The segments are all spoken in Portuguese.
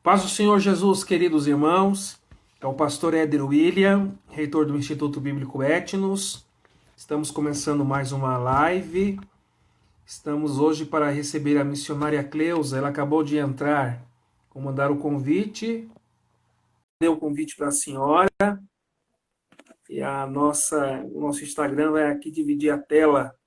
Paz do Senhor Jesus, queridos irmãos. É o pastor Éder William, reitor do Instituto Bíblico Etnos. Estamos começando mais uma live. Estamos hoje para receber a missionária Cleusa. Ela acabou de entrar. Vou mandar o convite. Deu o convite para a senhora. E o nosso Instagram vai aqui dividir a tela.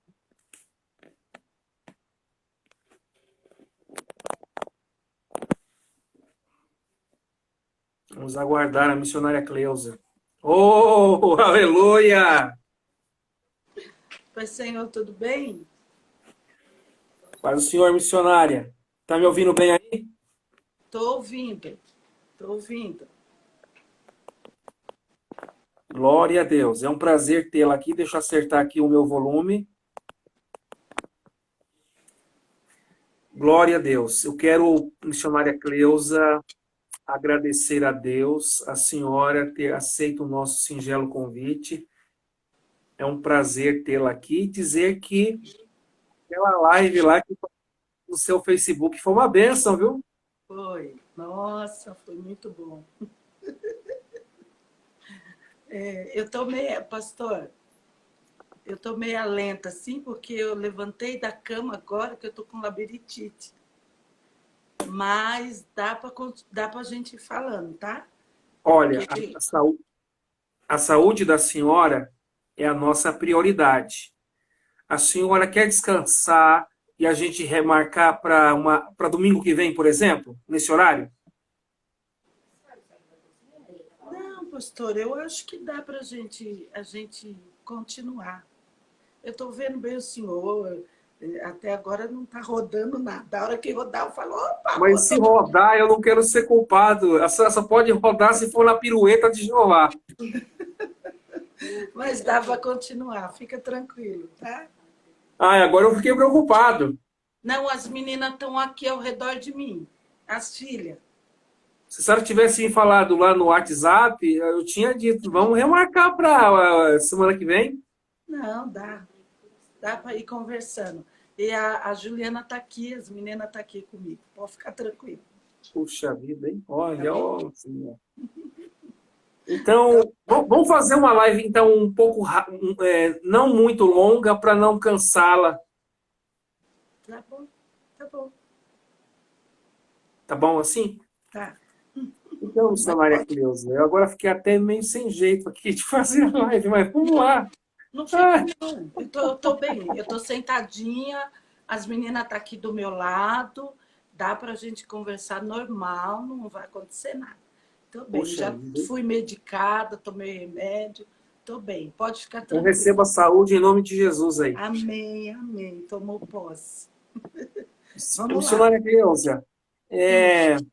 Vamos aguardar a missionária Cleusa. Oh, aleluia! Pai, Senhor, tudo bem? Paz do Senhor, missionária. Tá me ouvindo bem aí? Tô ouvindo, tô ouvindo. Glória a Deus. É um prazer tê-la aqui. Deixa eu acertar aqui o meu volume. Glória a Deus. Eu quero, missionária Cleusa, agradecer a Deus, a senhora ter aceito o nosso singelo convite. É um prazer tê-la aqui e dizer que aquela live lá no seu Facebook foi uma bênção, viu? Foi. Nossa, foi muito bom. Pastor, eu tô meio lenta, assim, porque eu levantei da cama agora que eu tô com labirintite. Mas dá pra gente ir falando, tá? Olha, Porque a saúde da senhora é a nossa prioridade. A senhora quer descansar e a gente remarcar para domingo que vem, por exemplo, nesse horário? Não, pastor, eu acho que dá pra a gente continuar. Eu tô vendo bem o senhor, até agora não tá rodando nada. A hora que rodar, eu falo, opa, Mas se rodou. rodar, eu não quero ser culpado. A senhora só pode rodar se for na pirueta de Jeová. Mas dá para continuar, fica tranquilo, tá? Ah, agora eu fiquei preocupado. Não, as meninas estão aqui ao redor de mim, as filhas. Se a senhora tivesse me falado lá no WhatsApp, eu tinha dito, vamos remarcar para semana que vem. Não, dá para ir conversando. E a Juliana está aqui, as meninas estão aqui comigo, pode ficar tranquilo. Puxa vida, hein? Tá Olha, bem? ó, senhor. Então, vamos fazer uma live então um pouco, não muito longa para não cansá-la. Tá bom, tá bom, Tá bom assim? tá. Então, Mas missionária pode, Cleusa, eu agora fiquei até meio sem jeito aqui de fazer a live, mas vamos lá. não fica Ah, não, eu tô bem, eu tô sentadinha, as meninas estão aqui do meu lado, dá para a gente conversar normal, não vai acontecer nada. Tô bem, poxa já vida. fui medicada, tomei remédio, tô bem, pode ficar Eu tranquilo. recebo a saúde em nome de Jesus aí. Amém, amém, tomou posse. Vamos lá. Missionária Cleusa, Hum.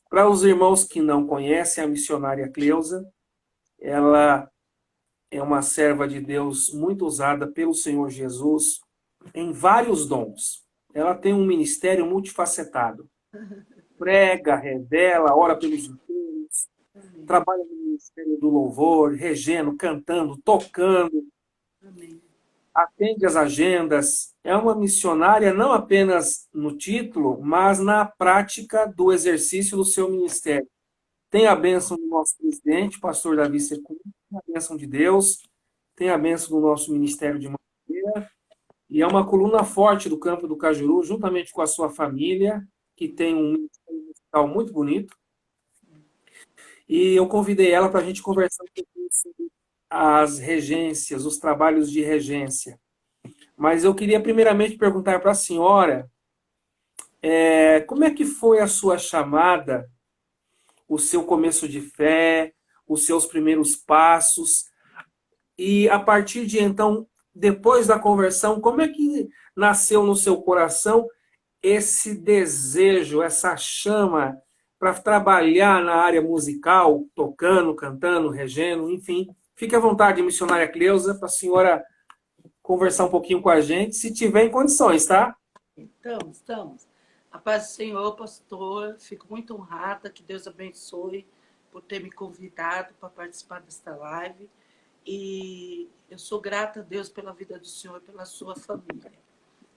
para os irmãos que não conhecem a missionária Cleusa, ela é uma serva de Deus muito usada pelo Senhor Jesus em vários dons. Ela tem um ministério multifacetado. Prega, revela, ora pelos enfermos, Amém, trabalha no ministério do louvor, regendo, cantando, tocando, amém. atende às agendas. É uma missionária não apenas no título, mas na prática do exercício do seu ministério. Tem a bênção do nosso presidente, pastor Davi Secunda, tem a bênção de Deus, tem a bênção do nosso ministério de madeira, e é uma coluna forte do Campo do Cajuru, juntamente com a sua família, que tem um ministério musical muito bonito. E eu convidei ela para a gente conversar um pouquinho sobre as regências, os trabalhos de regência. Mas eu queria primeiramente perguntar para a senhora, como é que foi a sua chamada, o seu começo de fé, os seus primeiros passos, e a partir de então, depois da conversão, como é que nasceu no seu coração esse desejo, essa chama para trabalhar na área musical, tocando, cantando, regendo, enfim. Fique à vontade, missionária Cleusa, para a senhora conversar um pouquinho com a gente, se tiver em condições, tá? Estamos. A paz do Senhor, pastor, fico muito honrada, que Deus abençoe por ter me convidado para participar desta live. E eu sou grata a Deus pela vida do senhor, pela sua família.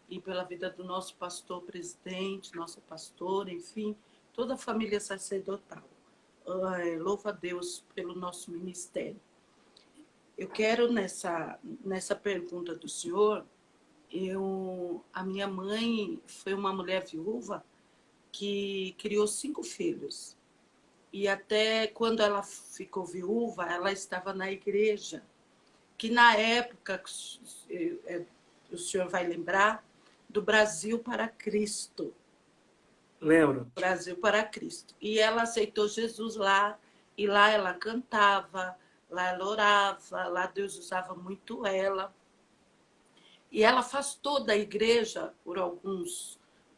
E pela vida do nosso pastor presidente, nosso pastor, enfim, toda a família sacerdotal. Louvo a Deus pelo nosso ministério. Eu quero, nessa pergunta do senhor, a minha mãe foi uma mulher viúva que criou 5 filhos. E até quando ela ficou viúva, ela estava na igreja, que na época, o senhor vai lembrar, do Brasil para Cristo. Lembro. Brasil para Cristo. E ela aceitou Jesus lá, e lá ela cantava, lá ela orava, lá Deus usava muito ela. E ela afastou da igreja, por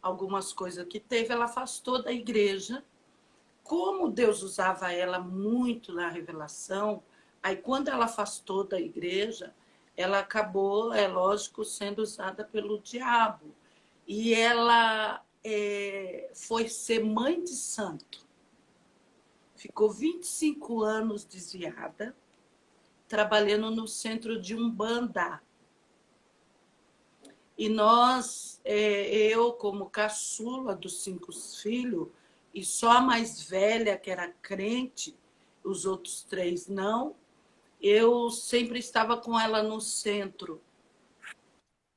algumas coisas que teve, ela afastou da igreja. Como Deus usava ela muito na revelação, aí quando ela afastou da igreja, ela acabou, é lógico, sendo usada pelo diabo. E ela foi ser mãe de santo. Ficou 25 anos desviada, trabalhando no centro de Umbanda. E nós, eu como caçula dos 5 filhos, e só a mais velha, que era crente, os outros 3 não, eu sempre estava com ela no centro.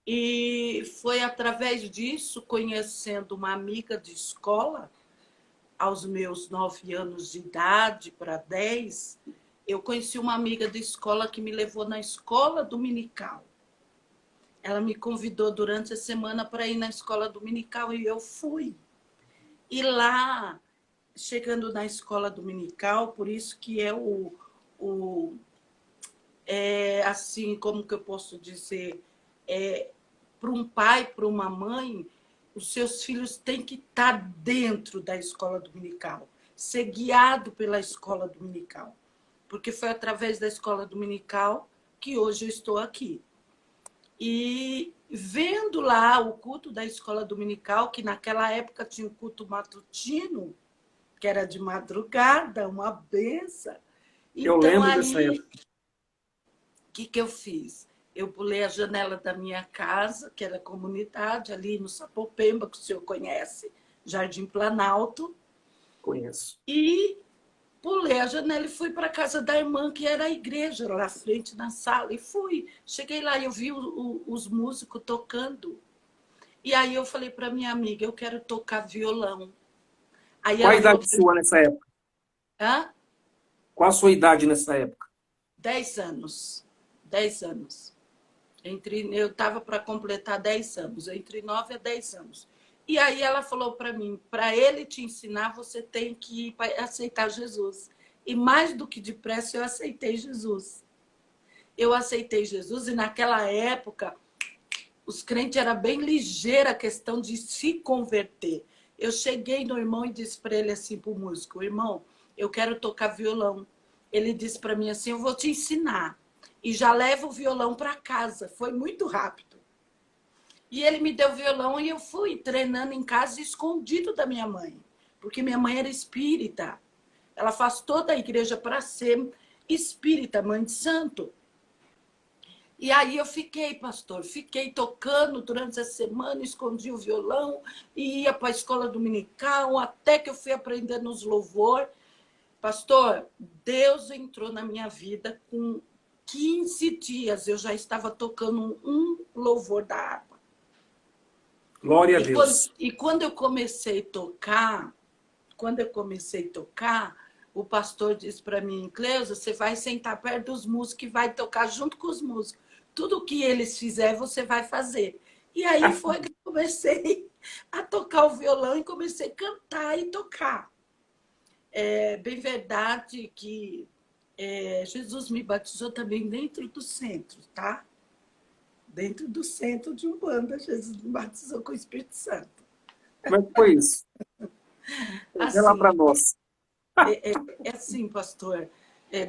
E foi através disso, conhecendo uma amiga de escola, aos meus 9 anos de idade para 10, eu conheci uma amiga de escola que me levou na escola dominical. Ela me convidou durante a semana para ir na escola dominical e eu fui. E lá, chegando na escola dominical, por isso que assim, como que eu posso dizer, para um pai, para uma mãe, os seus filhos têm que estar dentro da escola dominical, ser guiado pela escola dominical, porque foi através da escola dominical que hoje eu estou aqui. E vendo lá o culto da escola dominical, que naquela época tinha o culto matutino, que era de madrugada, uma benção. Eu Então, lembro dessa aí, época. o que eu fiz? Eu pulei a janela da minha casa, que era comunidade, ali no Sapopemba, que o senhor conhece, Jardim Planalto, Conheço. e pulei a janela e fui para a casa da irmã, que era a igreja, lá na frente, na sala, e fui. Cheguei lá e eu vi os músicos tocando. E aí eu falei para minha amiga, eu quero tocar violão. Aí Qual a ela falou, idade sua nessa época? hã? Qual a sua idade nessa época? 10 anos. 10 anos. Eu estava para completar 10 anos, entre 9 a 10 anos. E aí ela falou para mim, para ele te ensinar, você tem que aceitar Jesus. E mais do que depressa, eu aceitei Jesus. Eu aceitei Jesus e naquela época, os crentes eram bem ligeiros a questão de se converter. Eu cheguei no irmão e disse para ele assim, para o músico, irmão, eu quero tocar violão. Ele disse para mim assim, eu vou te ensinar. E já levo o violão para casa. Foi muito rápido. E ele me deu o violão e eu fui treinando em casa escondido da minha mãe. Porque minha mãe era espírita. Ela faz toda a igreja para ser espírita, mãe de santo. E aí eu fiquei, pastor, fiquei tocando durante a semana, escondi o violão, e ia para a escola dominical, até que eu fui aprendendo os louvor. Pastor, Deus entrou na minha vida com 15 dias, eu já estava tocando um louvor da harpa. Glória a Deus. E quando eu comecei a tocar, o pastor disse para mim, Cleusa, você vai sentar perto dos músicos e vai tocar junto com os músicos. Tudo que eles fizerem, você vai fazer. E aí foi que eu comecei a tocar o violão e comecei a cantar e tocar. É bem verdade que Jesus me batizou também dentro do centro, tá? Dentro do centro de Umbanda, Jesus me batizou com o Espírito Santo. Como é que foi isso? Vê lá Assim, para nós. assim, pastor,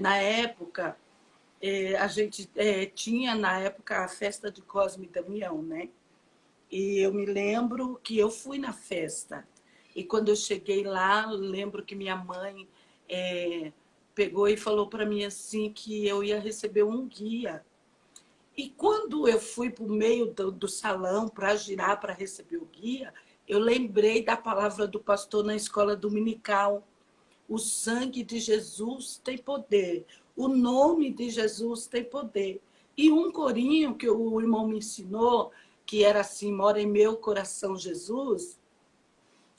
na época, a gente tinha, na época, a festa de Cosme e Damião, né? E eu me lembro que eu fui na festa. E quando eu cheguei lá, eu lembro que minha mãe pegou e falou para mim assim que eu ia receber um guia. E quando eu fui para o meio do salão para girar, para receber o guia, eu lembrei da palavra do pastor na escola dominical. O sangue de Jesus tem poder. O nome de Jesus tem poder. E um corinho que o irmão me ensinou, que era assim: mora em meu coração Jesus.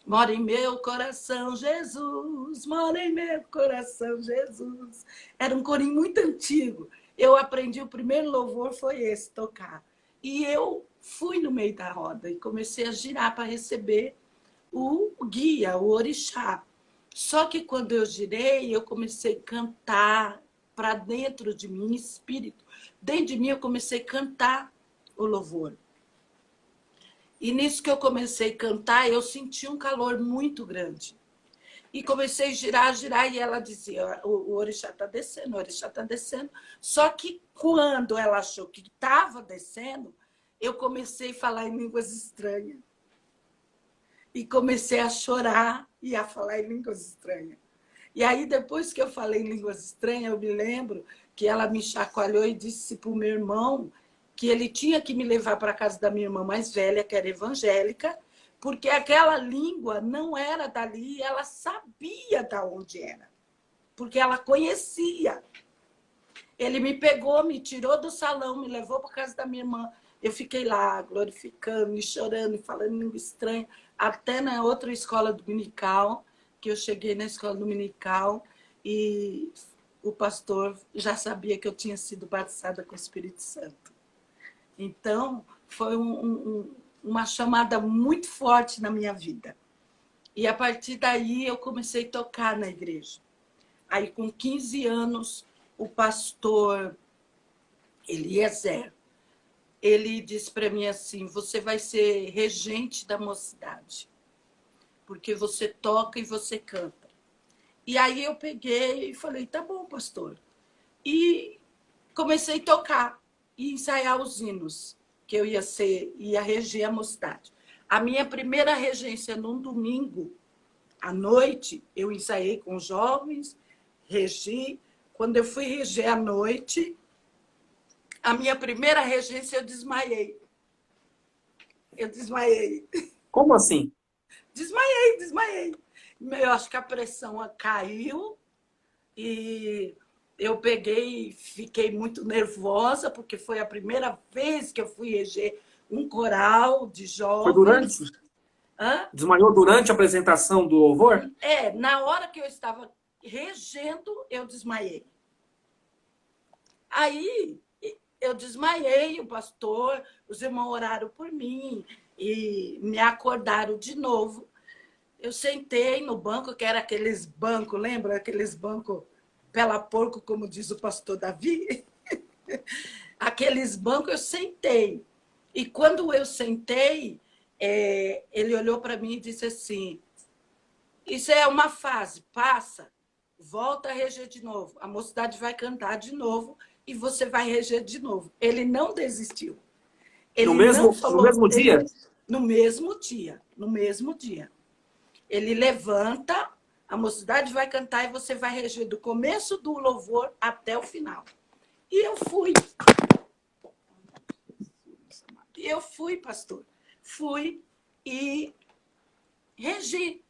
Mora em meu coração Jesus, mora em meu coração Jesus. Era um corinho muito antigo. Eu aprendi, o primeiro louvor foi esse, tocar. E eu fui no meio da roda e comecei a girar para receber o guia, o orixá. Só que quando eu girei, eu comecei a cantar para dentro de mim, espírito. Dentro de mim eu comecei a cantar o louvor. E nisso que eu comecei a cantar, eu senti um calor muito grande. E comecei a girar, e ela dizia: o orixá está descendo, o orixá está descendo. Só que quando ela achou que estava descendo, eu comecei a falar em línguas estranhas. E comecei a chorar e a falar em línguas estranhas. E aí, depois que eu falei em línguas estranhas, eu me lembro que ela me chacoalhou e disse para o meu irmão que ele tinha que me levar para a casa da minha irmã mais velha, que era evangélica, porque aquela língua não era dali, ela sabia de onde era, porque ela conhecia. Ele me pegou, me tirou do salão, me levou para a casa da minha irmã. Eu fiquei lá, glorificando, e chorando, e falando língua estranha, até na outra escola dominical, que eu cheguei na escola dominical, e o pastor já sabia que eu tinha sido batizada com o Espírito Santo. Então, foi uma chamada muito forte na minha vida. E a partir daí eu comecei a tocar na igreja. Aí, com 15 anos, o pastor Eliezer, ele disse para mim assim: você vai ser regente da mocidade, porque você toca e você canta. E aí eu peguei e falei: tá bom, pastor. E comecei a tocar e ensaiar os hinos, que eu ia reger a mocidade. A minha primeira regência num domingo à noite, eu ensaiei com jovens, regi. Quando eu fui reger à noite, a minha primeira regência eu desmaiei. Eu desmaiei. Como assim? Desmaiei. Eu acho que a pressão caiu e eu peguei e fiquei muito nervosa, porque foi a primeira vez que eu fui reger um coral de Foi jovens. durante? Hã? Desmaiou durante a apresentação do louvor? Na hora que eu estava regendo, eu desmaiei. Aí eu desmaiei, o pastor, os irmãos oraram por mim e me acordaram de novo. Eu sentei no banco, que era aqueles bancos, lembra? Aqueles bancos pela porco, como diz o pastor Davi. Aqueles bancos eu sentei. E quando eu sentei, ele olhou para mim e disse assim: isso é uma fase, passa, volta a reger de novo. A mocidade vai cantar de novo e você vai reger de novo. Ele não desistiu. No Ele não mesmo, no falou. mesmo dia? No mesmo dia. No mesmo dia. Ele levanta, a mocidade vai cantar e você vai reger do começo do louvor até o final. E eu fui. Pastor. Fui e regi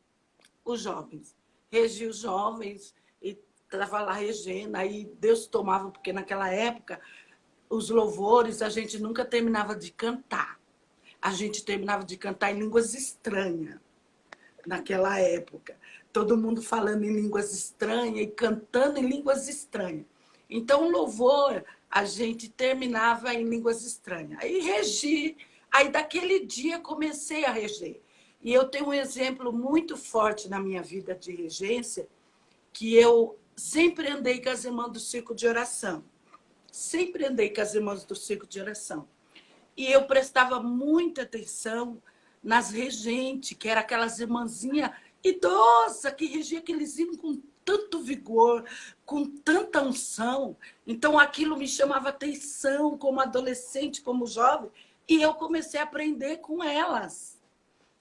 os jovens. Regi os jovens e estava lá regendo. Aí Deus tomava, porque naquela época os louvores a gente nunca terminava de cantar. A gente terminava de cantar em línguas estranhas. Naquela época. Todo mundo falando em línguas estranhas e cantando em línguas estranhas. Então, o louvor, a gente terminava em línguas estranhas. Aí regi. Aí, daquele dia, comecei a reger. E eu tenho um exemplo muito forte na minha vida de regência, que eu sempre andei com as irmãs do círculo de oração. Sempre andei com as irmãs do círculo de oração. E eu prestava muita atenção nas regentes, que eram aquelas irmãzinhas idosas, que regiam aqueles hinos com tanto vigor, com tanta unção. Então, aquilo me chamava atenção como adolescente, como jovem, e eu comecei a aprender com elas.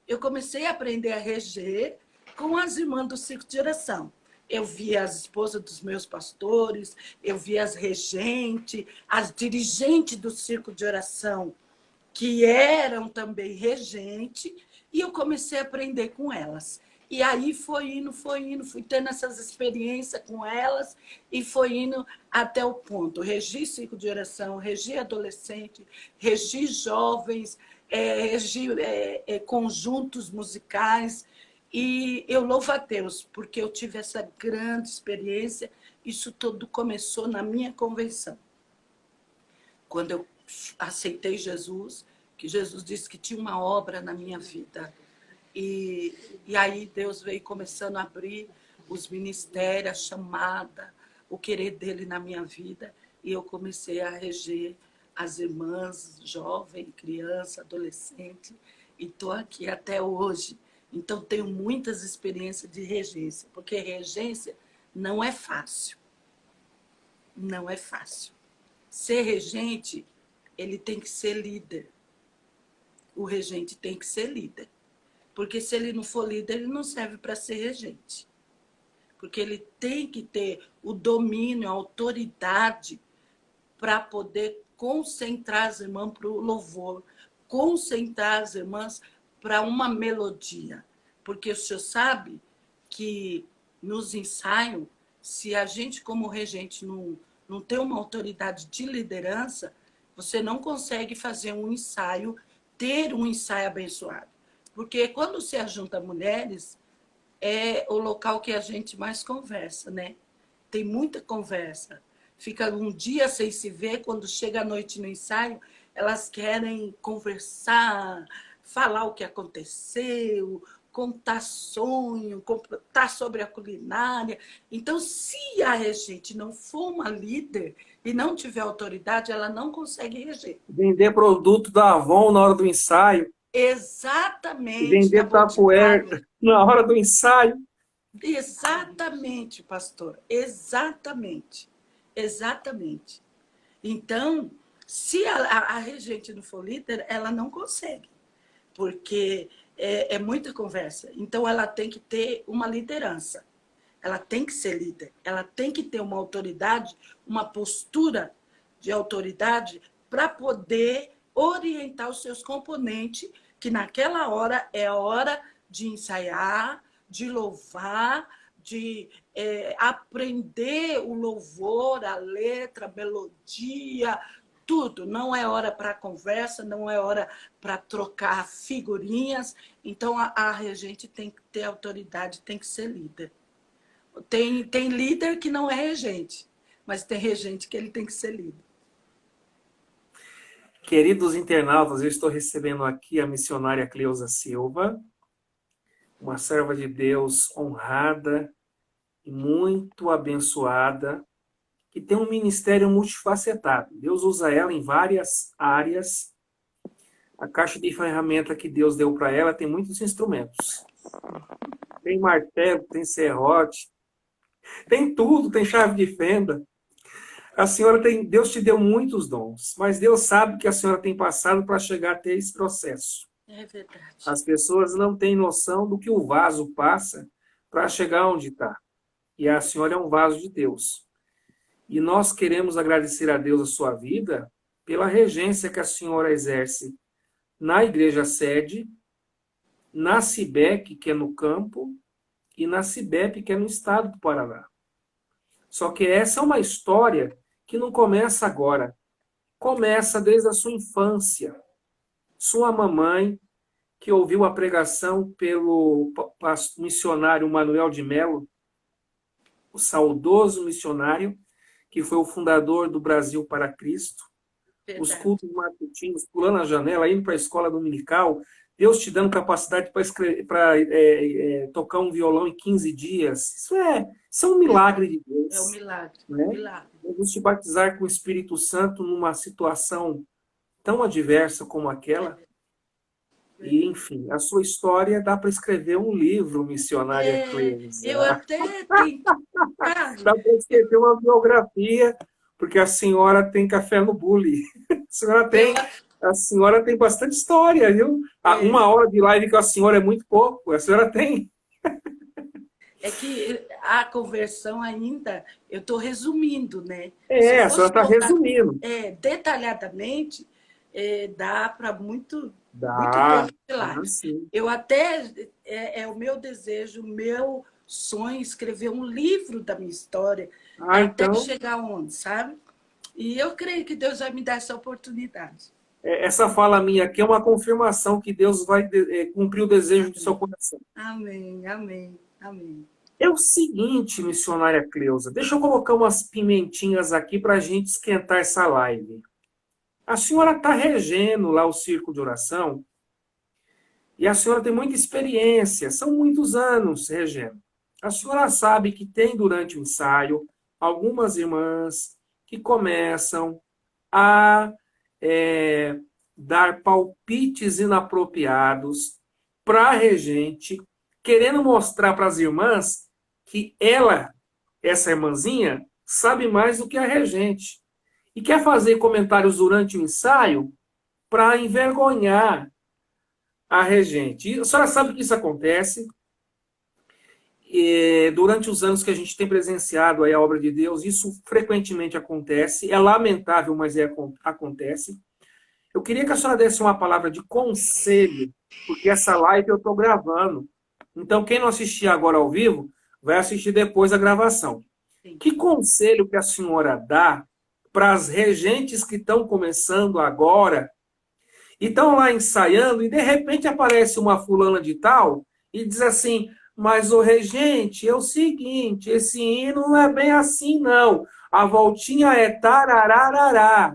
Eu comecei a aprender a reger com as irmãs do círculo de oração. Eu via as esposas dos meus pastores, eu via as regentes, as dirigentes do círculo de oração, que eram também regentes, E eu comecei a aprender com elas. E aí foi indo, fui tendo essas experiências com elas e foi indo até o ponto. Regi ciclo de oração, regi adolescente, regi jovens, regi conjuntos musicais. E eu louvo a Deus, porque eu tive essa grande experiência. Isso tudo começou na minha convenção. Quando eu aceitei Jesus, que Jesus disse que tinha uma obra na minha vida. E aí Deus veio começando a abrir os ministérios, a chamada, o querer dele na minha vida. E eu comecei a reger as irmãs, jovem, criança, adolescente. E estou aqui até hoje. Então, tenho muitas experiências de regência, porque regência não é fácil. Não é fácil. Ser regente, ele tem que ser líder. O regente tem que ser líder. Porque se ele não for líder, ele não serve para ser regente. Porque ele tem que ter o domínio, a autoridade para poder concentrar as irmãs para o louvor, concentrar as irmãs para uma melodia. Porque o senhor sabe que nos ensaios, se a gente como regente não tem uma autoridade de liderança, você não consegue fazer um ensaio, ter um ensaio abençoado. Porque quando se ajunta mulheres, é o local que a gente mais conversa, né? Tem muita conversa. Fica um dia sem se ver, quando chega a noite no ensaio, elas querem conversar, falar o que aconteceu, contar sonho, contar sobre a culinária. Então, se a regente não for uma líder e não tiver autoridade, ela não consegue reger. Vender produto da Avon na hora do ensaio. E Exatamente, da vender Tupperware Boticário. na hora do ensaio. Exatamente, pastor. Exatamente. Exatamente. Então, se a regente não for líder, ela não consegue, porque é muita conversa. Então, ela tem que ter uma liderança. Ela tem que ser líder. Ela tem que ter uma autoridade, uma postura de autoridade para poder orientar os seus componentes, que naquela hora é a hora de ensaiar, de louvar, de aprender o louvor, a letra, a melodia, tudo. Não é hora para conversa, não é hora para trocar figurinhas. Então, a regente tem que ter autoridade, tem que ser líder. Tem líder que não é regente, mas tem regente que ele tem que ser líder. Queridos internautas, eu estou recebendo aqui a missionária Cleusa Silva, uma serva de Deus honrada e muito abençoada, que tem um ministério multifacetado. Deus usa ela em várias áreas. A caixa de ferramenta que Deus deu para ela tem muitos instrumentos. Tem martelo, tem serrote, tem tudo, tem chave de fenda. A senhora tem, Deus te deu muitos dons, mas Deus sabe que a senhora tem passado para chegar até esse processo. É verdade. As pessoas não têm noção do que o vaso passa para chegar onde está. E a senhora é um vaso de Deus. E nós queremos agradecer a Deus a sua vida pela regência que a senhora exerce na igreja sede, na CIBEC, que é no campo, e na CIBEP, que é no estado do Paraná. Só que essa é uma história que não começa agora. Começa desde a sua infância. Sua mamãe, que ouviu a pregação pelo missionário Manuel de Mello, o saudoso missionário, que foi o fundador do Brasil para Cristo, Verdade. os cultos matutinos, pulando a janela, indo para a escola dominical, Deus te dando capacidade para tocar um violão em 15 dias. Isso é um milagre de Deus. É um milagre. Né? Milagre. Deus te batizar com o Espírito Santo numa situação tão adversa como aquela. E, enfim, a sua história dá para escrever um livro, missionária Cleusa. Eu até tenho. Dá para escrever uma biografia, porque a senhora tem café no bule. A senhora tem bastante história, viu? Uma hora de live com a senhora é muito pouco. A senhora tem. É que a conversão ainda, eu estou resumindo, né? A senhora está resumindo. Detalhadamente, dá para muito Dá, tempo de dá live. sim. Eu até, é o meu desejo, o meu sonho, escrever um livro da minha história, Ah, até então, chegar onde, sabe? E eu creio que Deus vai me dar essa oportunidade. essa fala minha aqui é uma confirmação que Deus vai cumprir o desejo do seu Amém, coração. amém, amém, amém. É o seguinte, missionária Cleusa, deixa eu colocar umas pimentinhas aqui para a gente esquentar essa live. A senhora está regendo lá o círculo de oração e a senhora tem muita experiência, são muitos anos regendo. A senhora sabe que tem durante o ensaio algumas irmãs que começam a é, dar palpites inapropriados para a regente, querendo mostrar para as irmãs que ela, essa irmãzinha, sabe mais do que a regente. E quer fazer comentários durante o ensaio para envergonhar a regente. E a senhora sabe que isso acontece. E durante os anos que a gente tem presenciado aí a obra de Deus, isso frequentemente acontece. É lamentável, mas acontece. Eu queria que a senhora desse uma palavra de conselho, porque essa live eu estou gravando. Então, quem não assistir agora ao vivo, vai assistir depois a gravação. Sim. Que conselho que a senhora dá para as regentes que estão começando agora e estão lá ensaiando e de repente aparece uma fulana de tal e diz assim: mas o regente, é o seguinte, esse hino não é bem assim, não. A voltinha é tarararará.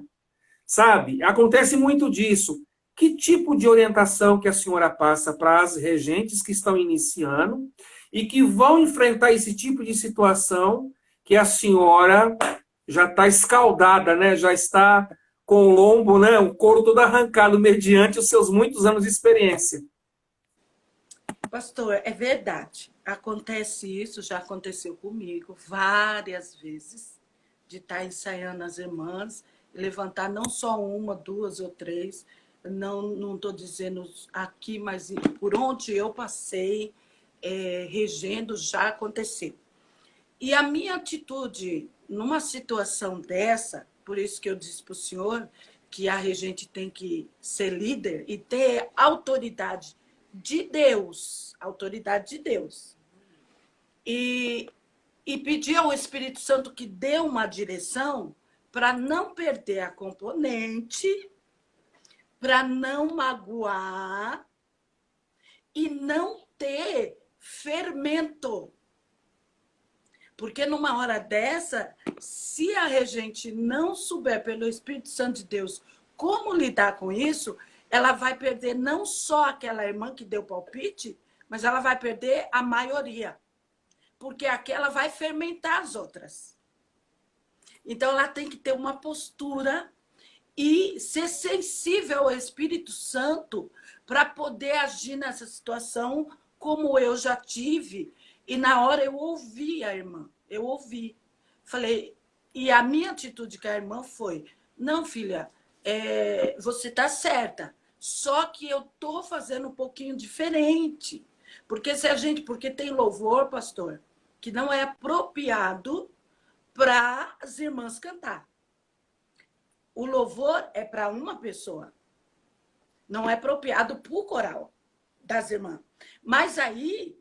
Sabe? Acontece muito disso. Que tipo de orientação que a senhora passa para as regentes que estão iniciando e que vão enfrentar esse tipo de situação que a senhora já está escaldada, né? Já está com o lombo, né? O couro todo arrancado mediante os seus muitos anos de experiência. Pastor, é verdade. Acontece isso, já aconteceu comigo várias vezes, de estar ensaiando as irmãs, e levantar não só uma, duas ou três, não estou dizendo aqui, mas por onde eu passei, regendo, já aconteceu. E a minha atitude numa situação dessa, por isso que eu disse para o senhor que a regente tem que ser líder e ter autoridade de Deus, autoridade de Deus. E, e pedir ao Espírito Santo que dê uma direção para não perder a componente, para não magoar e não ter fermento. Porque numa hora dessa, se a regente não souber pelo Espírito Santo de Deus como lidar com isso, ela vai perder não só aquela irmã que deu palpite, mas ela vai perder a maioria. Porque aquela vai fermentar as outras. Então ela tem que ter uma postura e ser sensível ao Espírito Santo para poder agir nessa situação como eu já tive. E na hora eu ouvi a irmã, eu ouvi. Falei, e a minha atitude com a irmã foi: não, filha, você está certa, só que eu estou fazendo um pouquinho diferente. Porque tem louvor, pastor, que não é apropriado para as irmãs cantar. O louvor é para uma pessoa, não é apropriado para o coral das irmãs. Mas aí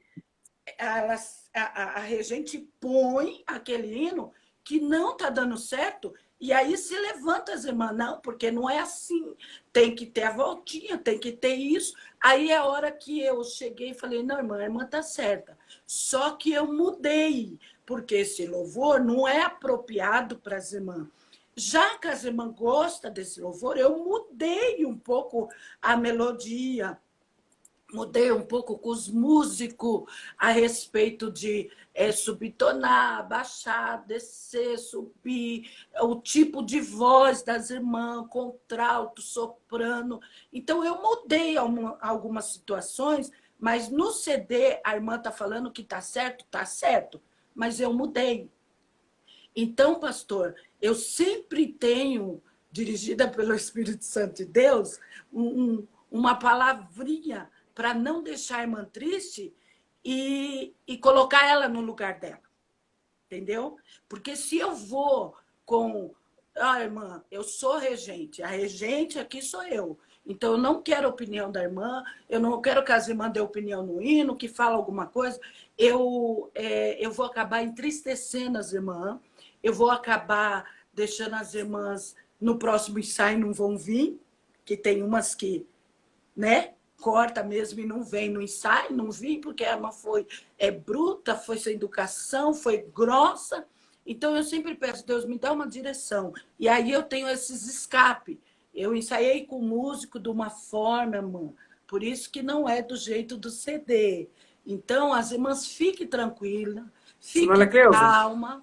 a regente põe aquele hino que não está dando certo, e aí se levanta as irmãs, não, porque não é assim, tem que ter a voltinha, tem que ter isso. Aí é a hora que eu cheguei e falei: não, irmã, a irmã está certa, só que eu mudei, porque esse louvor não é apropriado para as irmãs. Já que as irmãs gostam desse louvor, eu mudei um pouco a melodia, mudei um pouco com os músicos a respeito de subtonar, baixar, descer, subir, o tipo de voz das irmãs, contralto, soprano. Então, eu mudei algumas situações, mas no CD a irmã está falando que está certo, mas eu mudei. Então, pastor, eu sempre tenho, dirigida pelo Espírito Santo de Deus, uma palavrinha para não deixar a irmã triste e colocar ela no lugar dela. Entendeu? Porque se eu vou com Ah, irmã, eu sou regente. A regente aqui sou eu. Então, eu não quero a opinião da irmã, eu não quero que as irmãs dêem opinião no hino, que fala alguma coisa. Eu vou acabar entristecendo as irmãs, eu vou acabar deixando as irmãs no próximo ensaio não vão vir, que tem umas que, né, corta mesmo e não vem no ensaio, não vim, porque a irmã foi bruta, foi sem educação, foi grossa. Então, eu sempre peço, Deus, me dá uma direção. E aí eu tenho esses escape. Eu ensaiei com o músico de uma forma, irmã, por isso que não é do jeito do CD. Então, as irmãs, fiquem tranquilas, Senhora fiquem Cleusa, calma.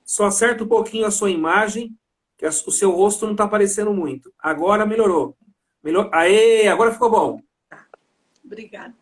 só acerta um pouquinho a sua imagem, que o seu rosto não está aparecendo muito. Agora melhorou. Aê, agora ficou bom. Obrigada.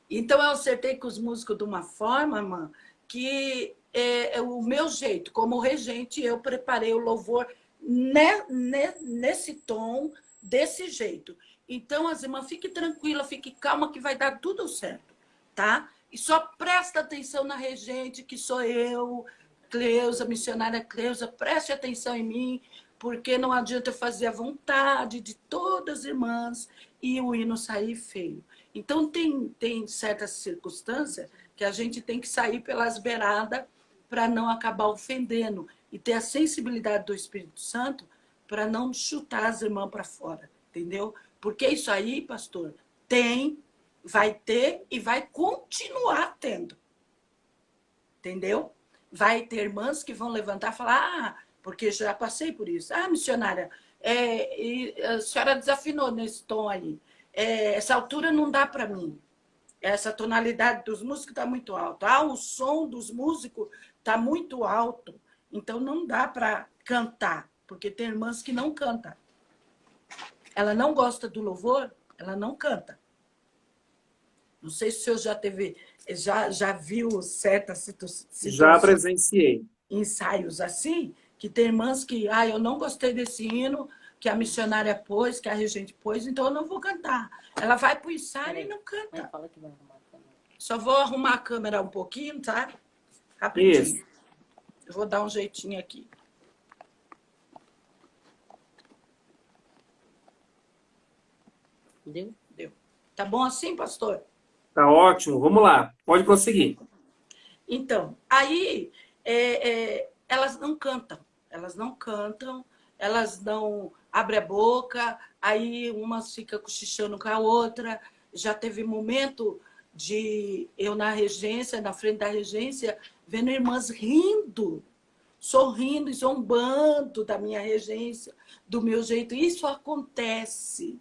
Então, eu acertei com os músicos de uma forma, irmã, que é o meu jeito, como regente, eu preparei o louvor nesse tom, desse jeito. Então, as irmãs, fique tranquila, fique calma, que vai dar tudo certo, tá? E só presta atenção na regente, que sou eu, Cleusa, missionária Cleusa, preste atenção em mim, porque não adianta eu fazer a vontade de todas as irmãs e o hino sair feio. Então, tem certas circunstâncias que a gente tem que sair pelas beiradas para não acabar ofendendo e ter a sensibilidade do Espírito Santo para não chutar as irmãs para fora, entendeu? Porque isso aí, pastor, vai ter e vai continuar tendo, entendeu? Vai ter irmãs que vão levantar e falar, porque já passei por isso. Ah, missionária, a senhora desafinou nesse tom aí. Essa altura não dá para mim. Essa tonalidade dos músicos está muito alta. Ah, o som dos músicos está muito alto. Então, não dá para cantar, porque tem irmãs que não cantam. Ela não gosta do louvor, ela não canta. Não sei se o senhor já viu certas Já situações, presenciei. ensaios assim, que tem irmãs que, eu não gostei desse hino que a missionária pôs, que a regente pôs, então eu não vou cantar. Ela vai para o ensaio e não canta. Só vou arrumar a câmera um pouquinho, tá? Rapidinho. Isso. Eu vou dar um jeitinho aqui. Deu? Deu. Tá bom assim, pastor? Tá ótimo. Vamos lá. Pode prosseguir. Então, aí elas não cantam. Elas não abrem a boca, aí uma fica cochichando com a outra. Já teve momento de eu na regência, na frente da regência, vendo irmãs rindo, sorrindo e zombando da minha regência, do meu jeito. Isso acontece.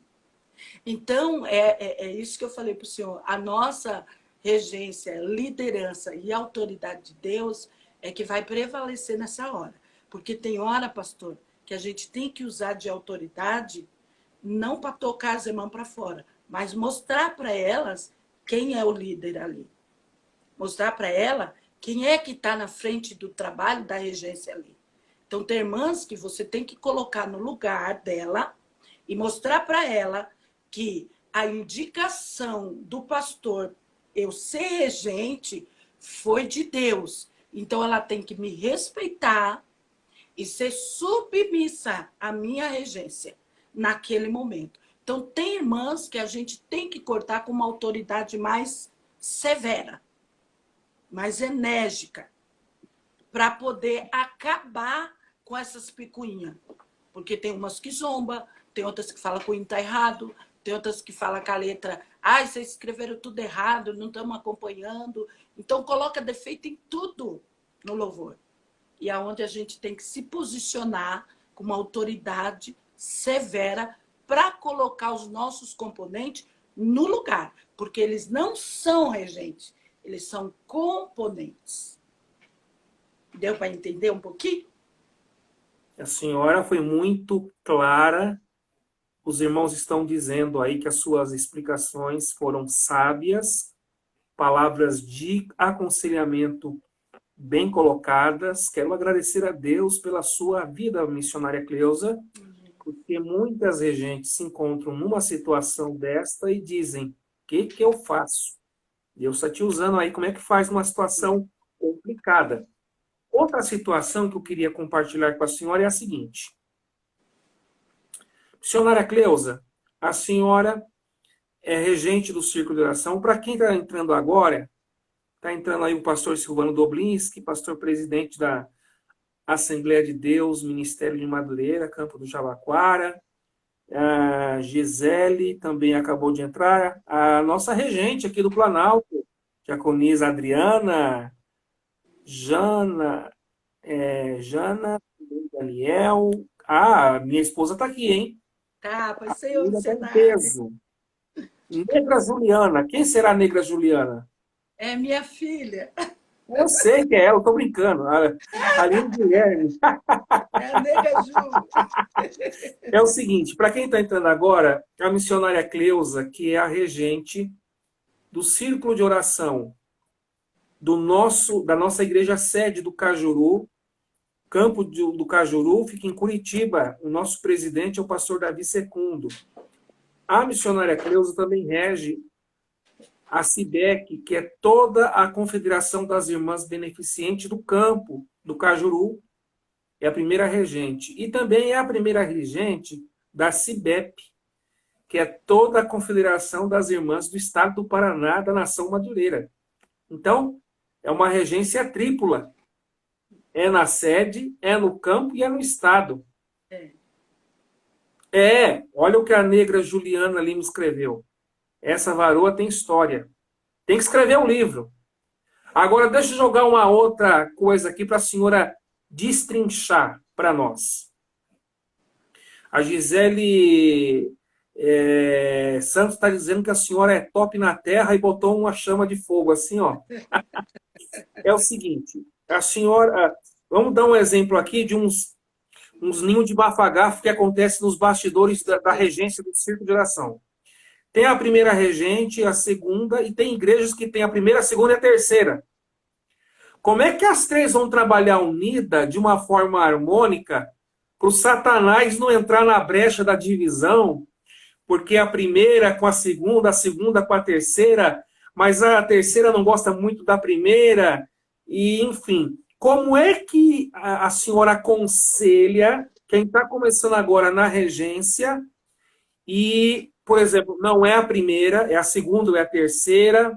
Então, é isso que eu falei para o senhor. A nossa regência, liderança e autoridade de Deus é que vai prevalecer nessa hora. Porque tem hora, pastor, que a gente tem que usar de autoridade não para tocar as irmãs para fora, mas mostrar para elas quem é o líder ali. Mostrar para ela quem é que está na frente do trabalho da regência ali. Então, tem irmãs que você tem que colocar no lugar dela e mostrar para ela que a indicação do pastor, eu ser regente, foi de Deus. Então, ela tem que me respeitar e ser submissa à minha regência naquele momento. Então, tem irmãs que a gente tem que cortar com uma autoridade mais severa, mais enérgica, para poder acabar com essas picuinhas. Porque tem umas que zomba, tem outras que falam que o hino está errado, tem outras que falam que a letra, vocês escreveram tudo errado, não estamos acompanhando. Então, coloca defeito em tudo no louvor. E é onde a gente tem que se posicionar com uma autoridade severa para colocar os nossos componentes no lugar. Porque eles não são regentes, eles são componentes. Deu para entender um pouquinho? A senhora foi muito clara. Os irmãos estão dizendo aí que as suas explicações foram sábias, palavras de aconselhamento bem colocadas. Quero agradecer a Deus pela sua vida, missionária Cleusa, porque muitas regentes se encontram numa situação desta e dizem: o que eu faço? Deus está te usando aí, como é que faz numa situação complicada? Outra situação que eu queria compartilhar com a senhora é a seguinte: Missionária Cleusa, a senhora é regente do Círculo de Oração. Para quem está entrando agora, está entrando aí o pastor Silvano Doblinski, pastor presidente da Assembleia de Deus, Ministério de Madureira, Campo do Jabaquara. A Gisele também acabou de entrar. A nossa regente aqui do Planalto, diaconisa Adriana, Jana, Jana, Daniel. Ah, minha esposa está aqui, hein? Tá, pois sei onde Ainda você está em está. peso. Negra Juliana. Quem será a Negra Juliana? É minha filha, Eu sei que é ela, eu tô brincando. A Aline Guilherme. é a nega Ju. É o seguinte, para quem está entrando agora, a missionária Cleusa, que é a regente do Círculo de Oração da nossa igreja sede do Cajuru, Campo do Cajuru, fica em Curitiba. O nosso presidente é o pastor Davi Secundo. A missionária Cleusa também rege a CIBEC, que é toda a Confederação das Irmãs Beneficentes do Campo do Cajuru, é a primeira regente. E também é a primeira regente da CIBEP, que é toda a Confederação das Irmãs do Estado do Paraná, da Nação Madureira. Então, é uma regência tripla. É na sede, é no campo e é no Estado. Olha o que a negra Juliana ali me escreveu. Essa varoa tem história. Tem que escrever um livro. Agora, deixa eu jogar uma outra coisa aqui para a senhora destrinchar para nós. A Gisele Santos está dizendo que a senhora é top na terra e botou uma chama de fogo, assim, ó. É o seguinte, a senhora... Vamos dar um exemplo aqui de uns ninhos de bafagafo que acontece nos bastidores da regência do Círculo de Oração. Tem a primeira regente, a segunda, e tem igrejas que tem a primeira, a segunda e a terceira. Como é que as três vão trabalhar unida de uma forma harmônica para o Satanás não entrar na brecha da divisão, porque a primeira com a segunda com a terceira, mas a terceira não gosta muito da primeira, e enfim. Como é que a senhora aconselha quem está começando agora na regência e, por exemplo, não é a primeira, é a segunda ou é a terceira?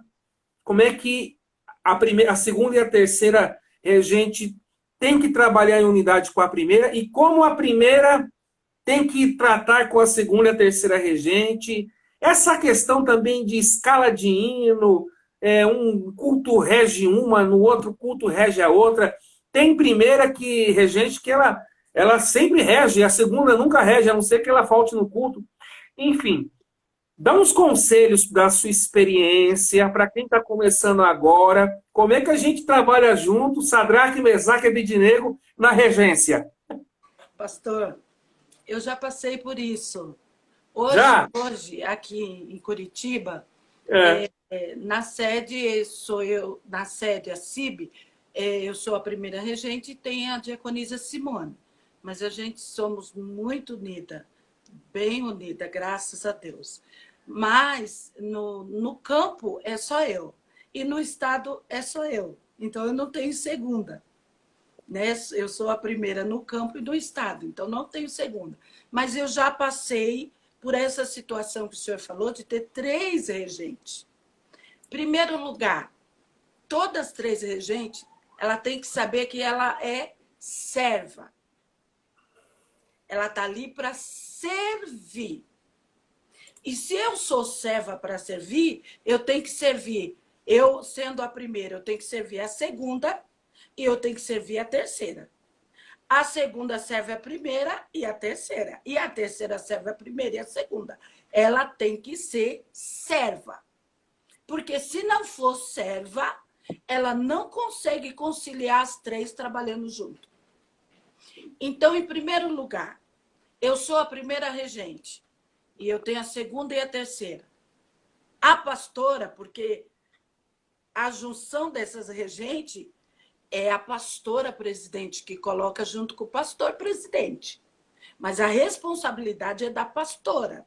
Como é que a segunda e a terceira regente tem que trabalhar em unidade com a primeira e como a primeira tem que tratar com a segunda e a terceira regente? Essa questão também de escala de hino, um culto rege uma, no outro culto rege a outra. Tem primeira que regente que ela sempre rege, a segunda nunca rege, a não ser que ela falte no culto. Enfim, dá uns conselhos da sua experiência para quem está começando agora. Como é que a gente trabalha junto, Sadraque, Mesaque e Abednego, na regência? Pastor, eu já passei por isso. Já? Hoje, aqui em Curitiba, É. na sede, sou eu, na sede, a CIB, eu sou a primeira regente e tem a diaconisa Simone. Mas a gente somos muito unida, bem unida, graças a Deus. Mas no campo é só eu. E no estado é só eu. Então eu não tenho segunda. Né? Eu sou a primeira no campo e no estado, então não tenho segunda. Mas eu já passei por essa situação que o senhor falou de ter três regentes. Primeiro lugar, todas as três regentes, ela tem que saber que ela é serva. Ela está ali para servir. E se eu sou serva para servir, eu tenho que servir. Eu, sendo a primeira, eu tenho que servir a segunda e eu tenho que servir a terceira. A segunda serve a primeira e a terceira. E a terceira serve a primeira e a segunda. Ela tem que ser serva. Porque se não for serva, ela não consegue conciliar as três trabalhando junto. Então, em primeiro lugar, eu sou a primeira regente. E eu tenho a segunda e a terceira. A pastora, porque a junção dessas regentes é a pastora presidente que coloca junto com o pastor presidente. Mas a responsabilidade é da pastora,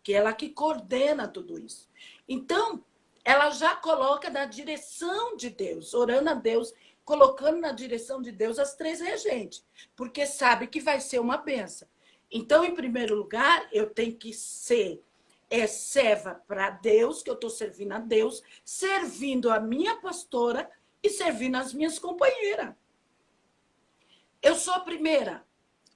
que é ela que coordena tudo isso. Então, ela já coloca na direção de Deus, orando a Deus, colocando na direção de Deus as três regentes, porque sabe que vai ser uma benção. Então, em primeiro lugar, eu tenho que ser serva para Deus, que eu estou servindo a Deus, servindo a minha pastora e servindo as minhas companheiras. Eu sou a primeira.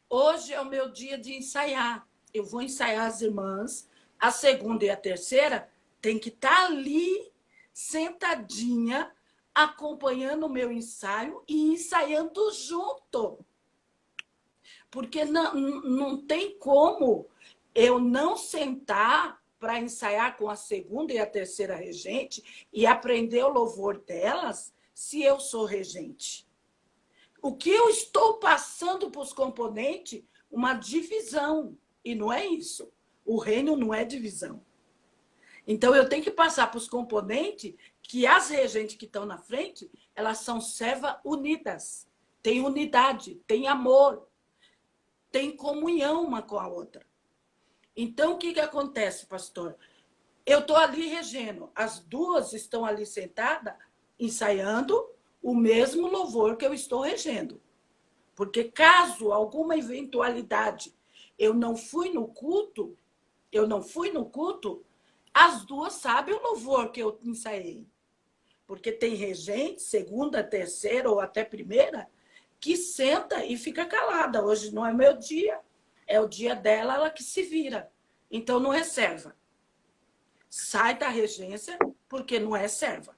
Hoje é o meu dia de ensaiar. Eu vou ensaiar as irmãs. A segunda e a terceira tem que estar ali, sentadinha, acompanhando o meu ensaio e ensaiando junto. Porque não tem como eu não sentar para ensaiar com a segunda e a terceira regente e aprender o louvor delas se eu sou regente. O que eu estou passando para os componentes? Uma divisão. E não é isso. O reino não é divisão. Então, eu tenho que passar para os componentes que as regentes que estão na frente, elas são servas unidas. Tem unidade, tem amor, tem comunhão uma com a outra. Então, o que acontece, pastor? Eu estou ali regendo. As duas estão ali sentadas, ensaiando o mesmo louvor que eu estou regendo. Porque caso alguma eventualidade eu não fui no culto, as duas sabem o louvor que eu ensaiei. Porque tem regente, segunda, terceira ou até primeira, que senta e fica calada. Hoje não é meu dia, é o dia dela, ela que se vira. Então não é serva. Sai da regência porque não é serva.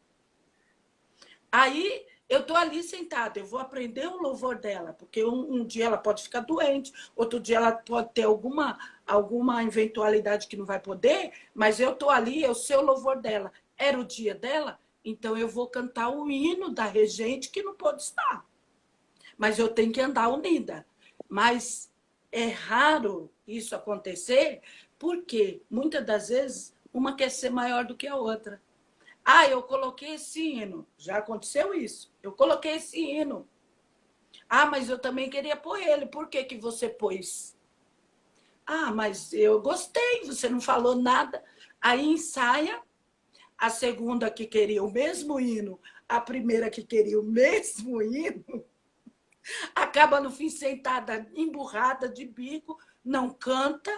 Aí eu estou ali sentada, eu vou aprender o louvor dela, porque um dia ela pode ficar doente, outro dia ela pode ter alguma eventualidade que não vai poder, mas eu estou ali, eu sei o louvor dela. Era o dia dela, então eu vou cantar o hino da regente que não pode estar. Mas eu tenho que andar unida. Mas é raro isso acontecer, porque muitas das vezes uma quer ser maior do que a outra. Ah, eu coloquei esse hino. Já aconteceu isso. Eu coloquei esse hino. Ah, mas eu também queria pôr ele. Por que que você pôs? Ah, mas eu gostei, você não falou nada. Aí ensaia. A segunda que queria o mesmo hino, a primeira que queria o mesmo hino, acaba no fim sentada, emburrada de bico, não canta.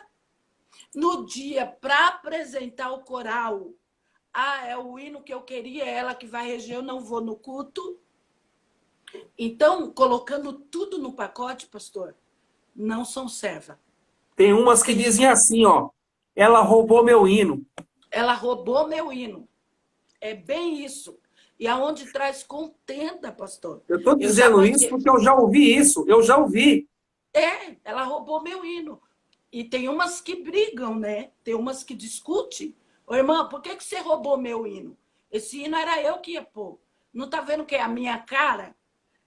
No dia, para apresentar o coral, ah, é o hino que eu queria, é ela que vai reger, eu não vou no culto. Então, colocando tudo no pacote, pastor, não são serva. Tem umas que dizem assim, ó, ela roubou meu hino. Ela roubou meu hino. É bem isso. E aonde traz contenda, pastor. Eu estou Eu já dizendo isso passei. porque eu já ouvi isso, eu já ouvi. Ela roubou meu hino. E tem umas que brigam, né? Tem umas que discutem. Ô, irmã, por que você roubou meu hino? Esse hino era eu que ia pôr. Não tá vendo que é a minha cara?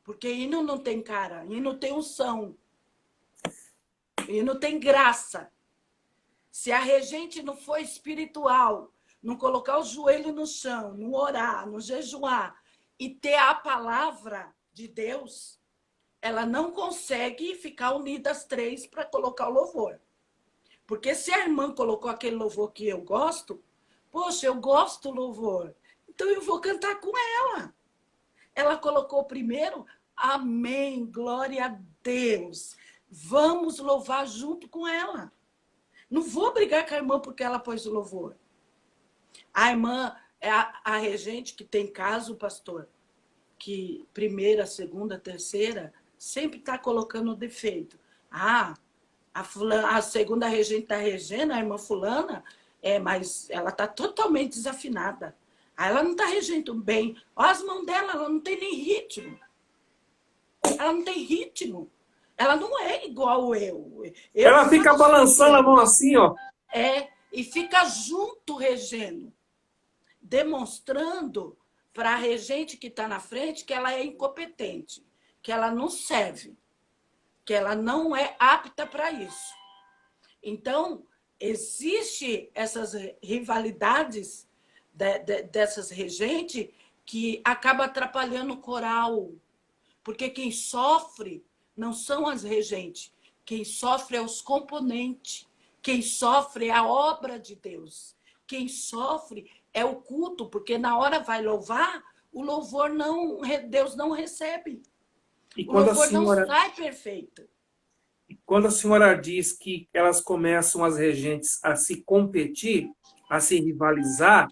Porque hino não tem cara, hino tem unção. Hino tem graça. Se a regente não for espiritual, não colocar o joelho no chão, não orar, não jejuar e ter a palavra de Deus, ela não consegue ficar unida as três para colocar o louvor. Porque se a irmã colocou aquele louvor que eu gosto, poxa, eu gosto do louvor, então eu vou cantar com ela. Ela colocou primeiro, amém, glória a Deus. Vamos louvar junto com ela. Não vou brigar com a irmã porque ela pôs o louvor. A irmã é a regente que tem caso, pastor, que primeira, segunda, terceira, sempre está colocando defeito. Ah, a segunda regente está regendo, a irmã fulana, mas ela está totalmente desafinada. Ah, ela não está regendo bem. Olha as mãos dela, ela não tem nem ritmo. Ela não tem ritmo. Ela não é igual eu. Ela fica balançando a mão assim, ó. E fica junto regendo, demonstrando para a regente que está na frente que ela é incompetente, que ela não serve, que ela não é apta para isso. Então, existe essas rivalidades dessas regentes que acaba atrapalhando o coral, porque quem sofre não são as regentes, quem sofre é os componentes, quem sofre é a obra de Deus, quem sofre é o culto, porque na hora vai louvar, o louvor não, Deus não recebe. E O quando a louvor não senhora, sai perfeito. quando a senhora diz que elas começam, as regentes, a se competir, a se rivalizar,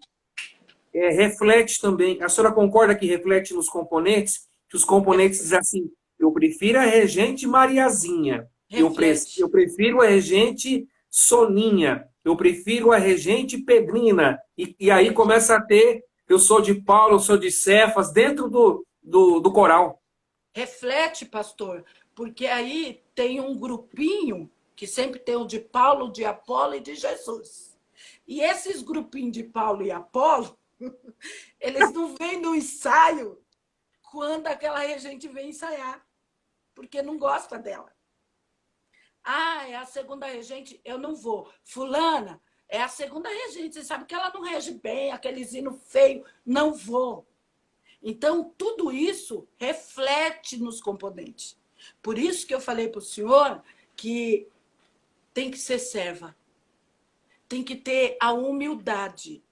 reflete também, a senhora concorda que reflete nos componentes? Que os componentes dizem assim, eu prefiro a regente Mariazinha, eu Reflete. prefiro a regente Soninha, eu prefiro a regente Pedrina, e aí começa a ter, eu sou de Paulo, eu sou de Cefas, dentro do coral. Reflete, pastor, porque aí tem um grupinho que sempre tem o de Paulo, de Apolo e de Jesus. E esses grupinhos de Paulo e Apolo, eles não vêm no ensaio quando aquela regente vem ensaiar, porque não gosta dela. Ah, é a segunda regente, eu não vou. Fulana, é a segunda regente, você sabe que ela não rege bem, aquele hino feio, não vou. Então, tudo isso reflete nos componentes. Por isso que eu falei para o senhor que tem que ser serva. Tem que ter a humildade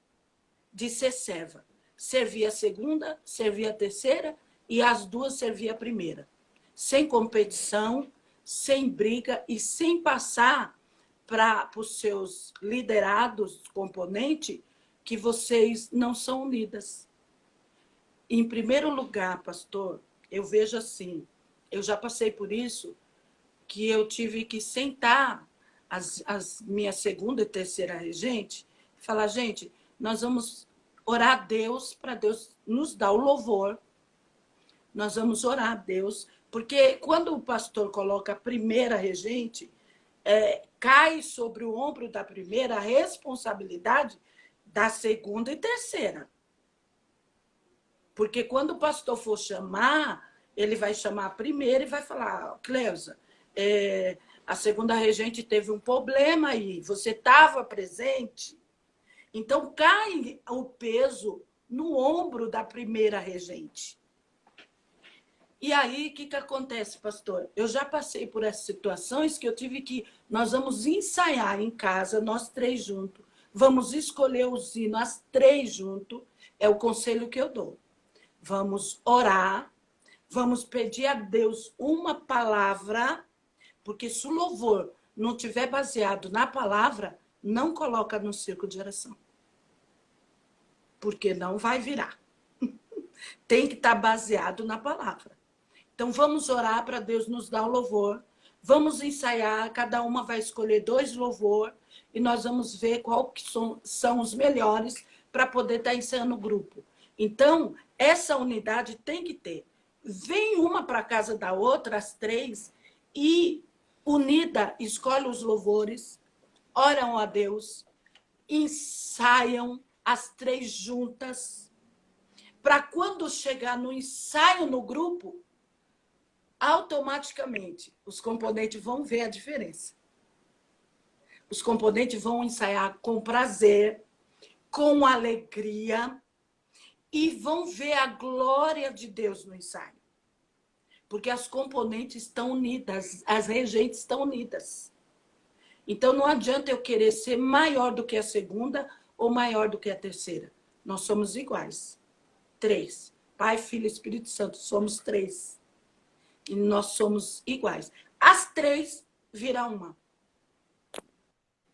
de ser serva. Servir a segunda, servir a terceira e as duas servir a primeira. Sem competição, sem briga e sem passar para os seus liderados, componente, que vocês não são unidas. Em primeiro lugar, pastor, eu vejo assim, eu já passei por isso, que eu tive que sentar as minha segunda e terceira regente e falar, gente, nós vamos orar a Deus para Deus nos dar o louvor. Nós vamos orar a Deus, porque quando o pastor coloca a primeira regente, cai sobre o ombro da primeira a responsabilidade da segunda e terceira. Porque quando o pastor for chamar, ele vai chamar a primeira e vai falar, Cleusa, a segunda regente teve um problema aí, você estava presente? Então, cai o peso no ombro da primeira regente. E aí, o que acontece, pastor? Eu já passei por essas situações que eu tive que... Nós vamos ensaiar em casa, nós três juntos. Vamos escolher os hinos, as três juntos. É o conselho que eu dou. Vamos orar, vamos pedir a Deus uma palavra, porque se o louvor não tiver baseado na palavra, não coloca no círculo de oração. Porque não vai virar. Tem que estar baseado na palavra. Então, vamos orar para Deus nos dar o louvor. Vamos ensaiar, cada uma vai escolher 2 louvor e nós vamos ver qual que são os melhores para poder estar ensaiando o grupo. Então, essa unidade tem que ter. Vem uma para a casa da outra, as 3, e unida, escolhe os louvores, oram a Deus, ensaiam as 3 juntas, para quando chegar no ensaio no grupo, automaticamente os componentes vão ver a diferença. Os componentes vão ensaiar com prazer, com alegria, e vão ver a glória de Deus no ensaio. Porque as componentes estão unidas, as regentes estão unidas. Então, não adianta eu querer ser maior do que a segunda ou maior do que a terceira. Nós somos iguais. 3. Pai, Filho e Espírito Santo, somos 3. E nós somos iguais. As 3 viram uma.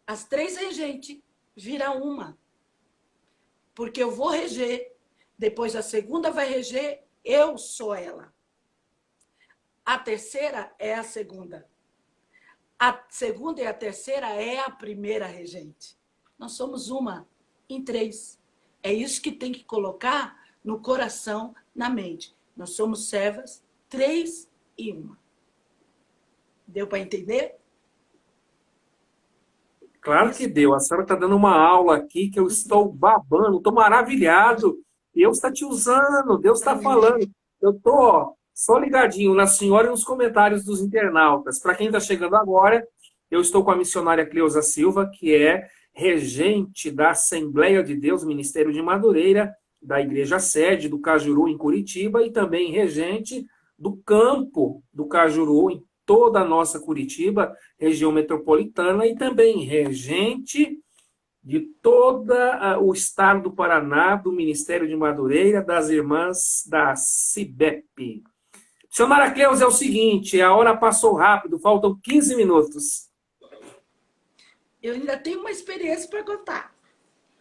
As 3 regentes viram uma. Porque eu vou reger, depois a segunda vai reger, eu sou ela. A terceira é a segunda. A segunda e a terceira é a primeira regente. Nós somos uma em 3. É isso que tem que colocar no coração, na mente. Nós somos servas, 3 e 1. Deu para entender? Claro que deu. A senhora está dando uma aula aqui que eu estou babando, estou maravilhado. Deus está te usando, Deus está falando. Eu estou só ligadinho na senhora e nos comentários dos internautas. Para quem está chegando agora, eu estou com a missionária Cleusa Silva, que é regente da Assembleia de Deus, Ministério de Madureira, da Igreja Sede do Cajuru, em Curitiba, e também regente do campo do Cajuru, em toda a nossa Curitiba, região metropolitana, e também regente de todo o estado do Paraná, do Ministério de Madureira, das irmãs da CIBEP. Senhora Cleusa, é o seguinte, a hora passou rápido, faltam 15 minutos. Eu ainda tenho uma experiência para contar.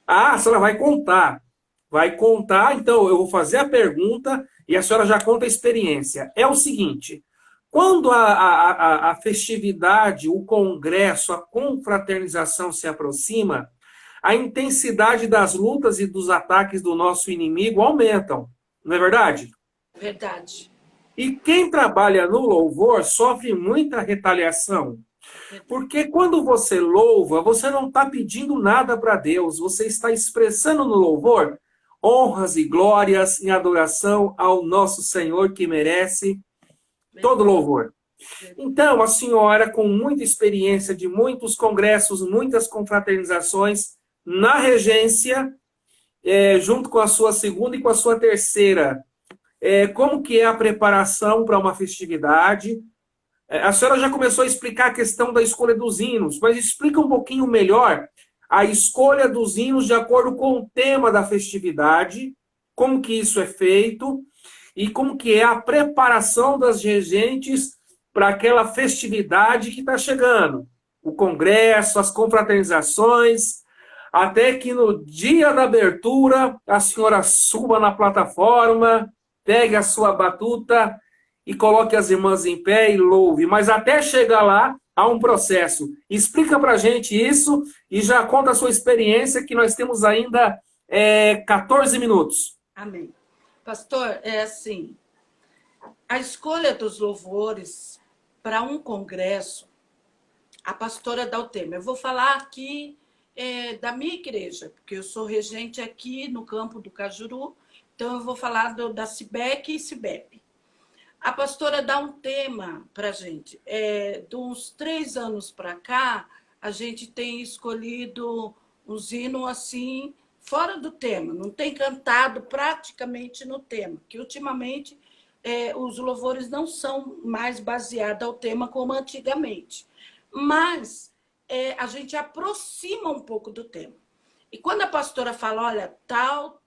Ah, a senhora vai contar. Vai contar, então eu vou fazer a pergunta e a senhora já conta a experiência. É o seguinte, quando a festividade, o congresso, a confraternização se aproxima, a intensidade das lutas e dos ataques do nosso inimigo aumentam, não é verdade? Verdade. E quem trabalha no louvor sofre muita retaliação. Verdade. Porque quando você louva, você não está pedindo nada para Deus, você está expressando no louvor honras e glórias em adoração ao nosso Senhor que merece todo Verdade. louvor. Então, a senhora, com muita experiência de muitos congressos, muitas confraternizações, na regência, junto com a sua segunda e com a sua terceira, como que é a preparação para uma festividade? A senhora já começou a explicar a questão da escolha dos hinos, mas explica um pouquinho melhor a escolha dos hinos de acordo com o tema da festividade, como que isso é feito e como que é a preparação das regentes para aquela festividade que está chegando. O congresso, as confraternizações, até que no dia da abertura a senhora suba na plataforma, pegue a sua batuta e coloque as irmãs em pé e louve. Mas até chegar lá, há um processo. Explica para a gente isso e já conta a sua experiência, que nós temos ainda 14 minutos. Amém. Pastor, é assim, a escolha dos louvores para um congresso, a pastora dá o tema. Eu vou falar aqui da minha igreja, porque eu sou regente aqui no campo do Cajuru, então eu vou falar da CIBEC e CIBEP. A pastora dá um tema para a gente. De uns 3 anos para cá, a gente tem escolhido uns hinos assim, fora do tema, não tem cantado praticamente no tema, que ultimamente os louvores não são mais baseados ao tema como antigamente. Mas a gente aproxima um pouco do tema. E quando a pastora fala, olha, tal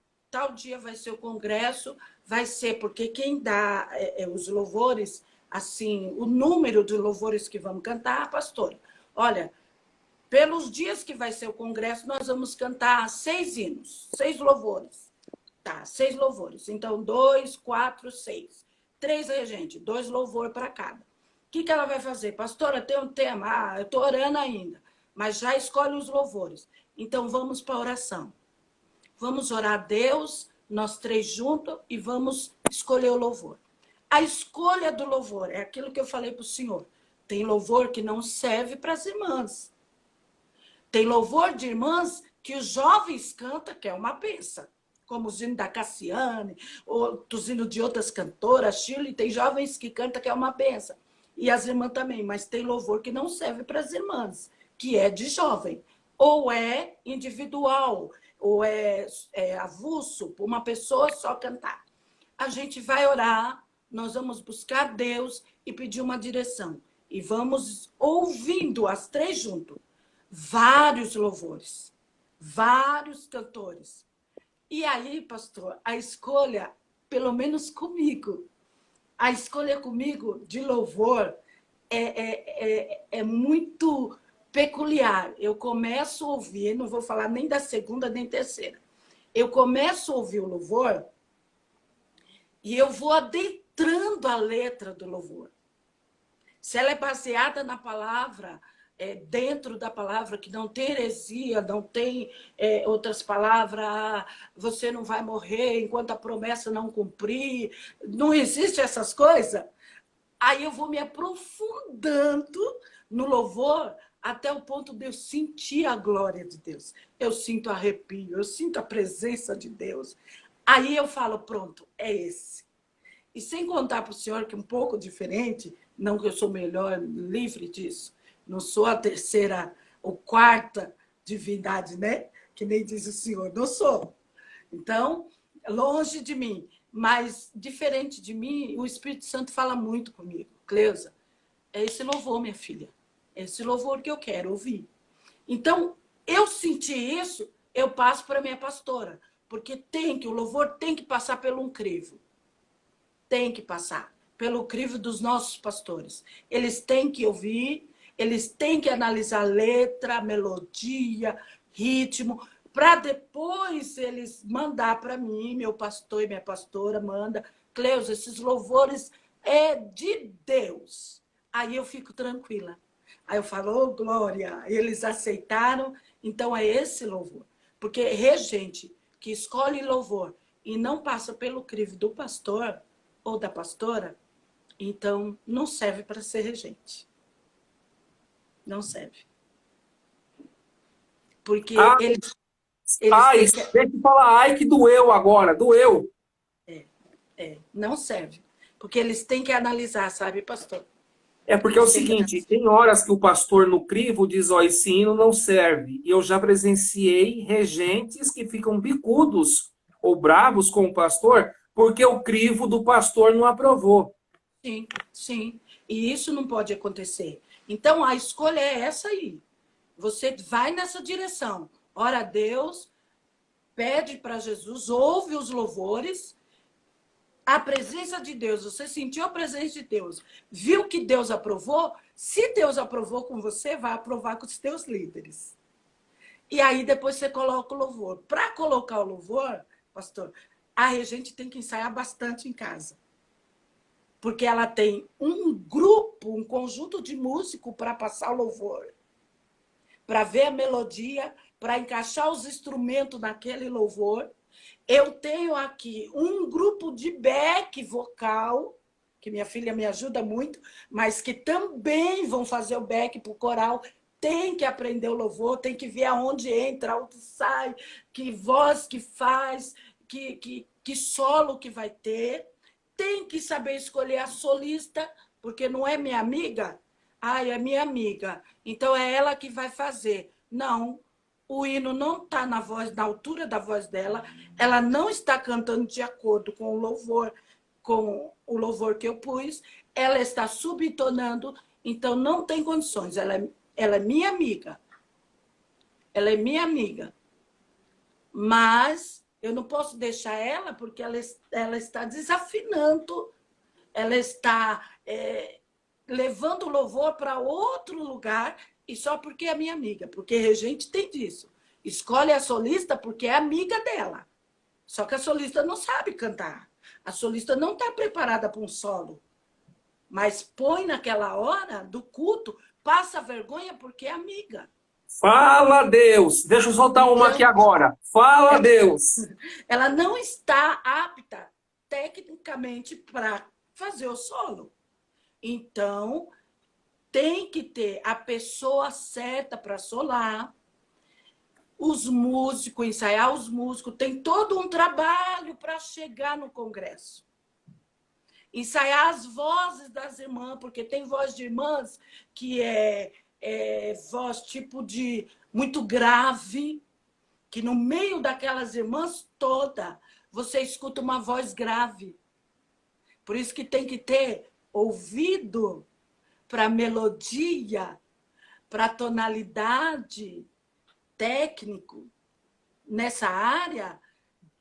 dia vai ser o congresso, vai ser, porque quem dá os louvores, assim, o número de louvores que vamos cantar, a pastora. Olha, pelos dias que vai ser o congresso, nós vamos cantar 6 hinos, 6 louvores. Tá, 6 louvores. Então, 2, 4, 6. 3 regentes, 2 louvores para cada. O que ela vai fazer? Pastora, tem um tema. Ah, eu estou orando ainda, mas já escolhe os louvores. Então, vamos para a oração. Vamos orar a Deus, nós 3 juntos, e vamos escolher o louvor. A escolha do louvor é aquilo que eu falei para o senhor. Tem louvor que não serve para as irmãs. Tem louvor de irmãs que os jovens cantam, que é uma benção. Como os hinos da Cassiane, ou os hinos de outras cantoras, Shirley, tem jovens que cantam, que é uma benção. E as irmãs também, mas tem louvor que não serve para as irmãs, que é de jovem. Ou é individual, ou é avulso, para uma pessoa só cantar. A gente vai orar, nós vamos buscar Deus e pedir uma direção. E vamos ouvindo as 3 juntos. Vários louvores, vários cantores. E aí, pastor, a escolha, pelo menos comigo, a escolha comigo de louvor é muito peculiar. Eu começo a ouvir, não vou falar nem da segunda nem terceira. Eu começo a ouvir o louvor e eu vou adentrando a letra do louvor. Se ela é baseada na palavra, dentro da palavra, que não tem heresia, não tem outras palavras, você não vai morrer enquanto a promessa não cumprir, não existe essas coisas. Aí eu vou me aprofundando no louvor até o ponto de eu sentir a glória de Deus. Eu sinto arrepio, eu sinto a presença de Deus. Aí eu falo, pronto, é esse. E sem contar para o senhor que é um pouco diferente, não que eu sou melhor, livre disso, não sou a terceira ou quarta divindade, né? Que nem diz o senhor, não sou. Então, longe de mim. Mas, diferente de mim, o Espírito Santo fala muito comigo. Cleusa, é esse louvor, minha filha. É esse louvor que eu quero ouvir. Então, eu senti isso, eu passo para a minha pastora. Porque o louvor tem que passar pelo um crivo. Tem que passar. pelo crivo dos nossos pastores. Eles têm que ouvir, eles têm que analisar letra, melodia, ritmo, para depois eles mandar para mim, meu pastor e minha pastora manda, Cleusa, esses louvores é de Deus. Aí eu fico tranquila. Aí eu falo, oh, glória, eles aceitaram, então é esse louvor. Porque regente que escolhe louvor e não passa pelo crivo do pastor ou da pastora, então não serve para ser regente. Não serve. Porque Ah, eles ai, têm que... deixa eu falar, ai que doeu agora, doeu. não serve. Porque eles têm que analisar, sabe, pastor? É porque é o Eles têm que seguinte, analisar. tem horas que o pastor no crivo diz, ó, esse hino não serve. E eu já presenciei regentes que ficam bicudos ou bravos com o pastor porque o crivo do pastor não aprovou. Sim, sim. E isso não pode acontecer. Então, a escolha é essa aí. Você vai nessa direção. Ora a Deus, pede para Jesus, ouve os louvores, a presença de Deus, você sentiu a presença de Deus, viu que Deus aprovou? Se Deus aprovou com você, vai aprovar com os teus líderes. E aí depois você coloca o louvor. Para colocar o louvor, pastor, a regente tem que ensaiar bastante em casa. Porque ela tem um grupo, um conjunto de músicos para passar o louvor, para ver a melodia, para encaixar os instrumentos naquele louvor. Eu tenho aqui um grupo de back vocal, que minha filha me ajuda muito, mas que também vão fazer o back para o coral. Tem que aprender o louvor, tem que ver aonde entra, onde sai, que voz que faz, que solo que vai ter. Tem que saber escolher a solista, porque não é minha amiga. Ah, é minha amiga. Então é ela que vai fazer. Não, o hino não está na voz, na altura da voz dela, ela não está cantando de acordo com o louvor que eu pus, ela está subtonando, então não tem condições. Ela é minha amiga. Ela é minha amiga. Mas eu não posso deixar ela porque ela está desafinando, ela está levando o louvor para outro lugar, e só porque é minha amiga, porque regente tem disso. Escolhe a solista porque é amiga dela. Só que a solista não sabe cantar. A solista não está preparada para um solo. Mas põe naquela hora do culto, passa vergonha porque é amiga. Fala, Deus. Deixa eu soltar uma aqui Então, agora. Fala, ela, Deus. ela não está apta tecnicamente para fazer o solo. Então, tem que ter a pessoa certa para solar, os músicos, ensaiar os músicos, tem todo um trabalho para chegar no congresso. Ensaiar as vozes das irmãs, porque tem voz de irmãs que é voz tipo de muito grave, que no meio daquelas irmãs toda você escuta uma voz grave. Por isso que tem que ter ouvido para melodia, para tonalidade, técnico nessa área